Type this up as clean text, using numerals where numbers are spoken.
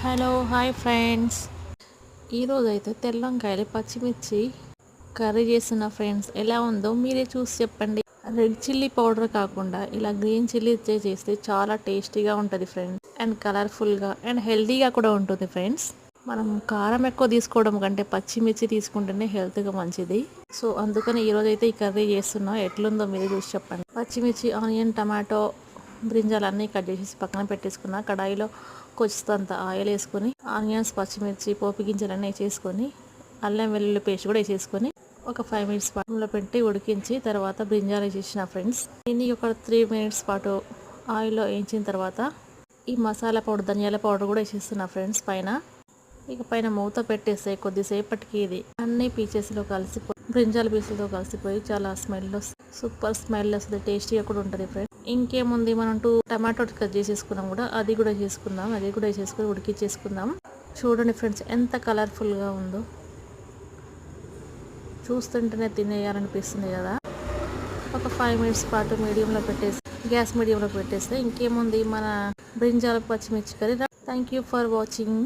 Hello hi friends. ఈరోజు అయితే తెల్లంకాయలు పచ్చిమిర్చి కర్రీ చేస్తున్న ఫ్రెండ్స్. ఎలా ఉందో మీరే చూసి చెప్పండి. రెడ్ చిల్లీ పౌడర్ కాకుండా ఇలా గ్రీన్ చిల్లీ చేస్తే చాలా టేస్టీగా ఉంటుంది ఫ్రెండ్స్. అండ్ కలర్ఫుల్గా అండ్ హెల్తీగా కూడా ఉంటుంది ఫ్రెండ్స్. మనం కారం ఎక్కువ తీసుకోవడం కంటే పచ్చిమిర్చి తీసుకుంటేనే హెల్త్గా మంచిది. సో అందుకని ఈరోజు అయితే ఈ కర్రీ చేస్తున్నా. ఎట్లుందో మీరే చూసి చెప్పండి. పచ్చిమిర్చి, ఆనియన్, టమాటో, బ్రింజాలు అన్నీ కట్ చేసేసి పక్కన పెట్టేసుకున్న. కడాయిలో కొంచెంత ఆయిల్ వేసుకొని ఆనియన్స్, పచ్చిమిర్చి, పోపు గింజలన్నీ వేసేసుకొని అల్లం వెల్లుల్లి పేస్ట్ కూడా వేసేసుకొని ఒక 5 మినిట్స్ పాటులో పెట్టి ఉడికించి తర్వాత బ్రింజాలు వేసేసిన ఫ్రెండ్స్. దీన్ని ఒక 3 మినిట్స్ పాటు ఆయిల్లో వేయించిన తర్వాత ఈ మసాలా పౌడర్, ధనియాల పౌడర్ కూడా వేసేస్తున్నా ఫ్రెండ్స్ పైన. ఇక పైన మూత పెట్టేస్తే కొద్దిసేపటికి ఇది అన్ని పీసెస్లో కలిసిపోయి బ్రింజాల పీసులతో కలిసిపోయి చాలా స్మెల్ వస్తుంది. సూపర్ స్మెల్ వస్తుంది. టేస్టీగా కూడా ఉంటుంది ఫ్రెండ్స్. ఇంకేముంది, మనం టమాటో కట్ చేసేసుకున్నాం కూడా, అది కూడా వేసేసుకొని ఉడికిచ్చేసుకుందాం. చూడండి ఫ్రెండ్స్ ఎంత కలర్ఫుల్గా ఉందో, చూస్తుంటేనే తినేయాలనిపిస్తుంది కదా. ఒక 5 మినిట్స్ పాటు గ్యాస్ మీడియంలో పెట్టేస్తే ఇంకేముంది మన బ్రింజాల పచ్చిమిర్చి curry. Thank you for watching.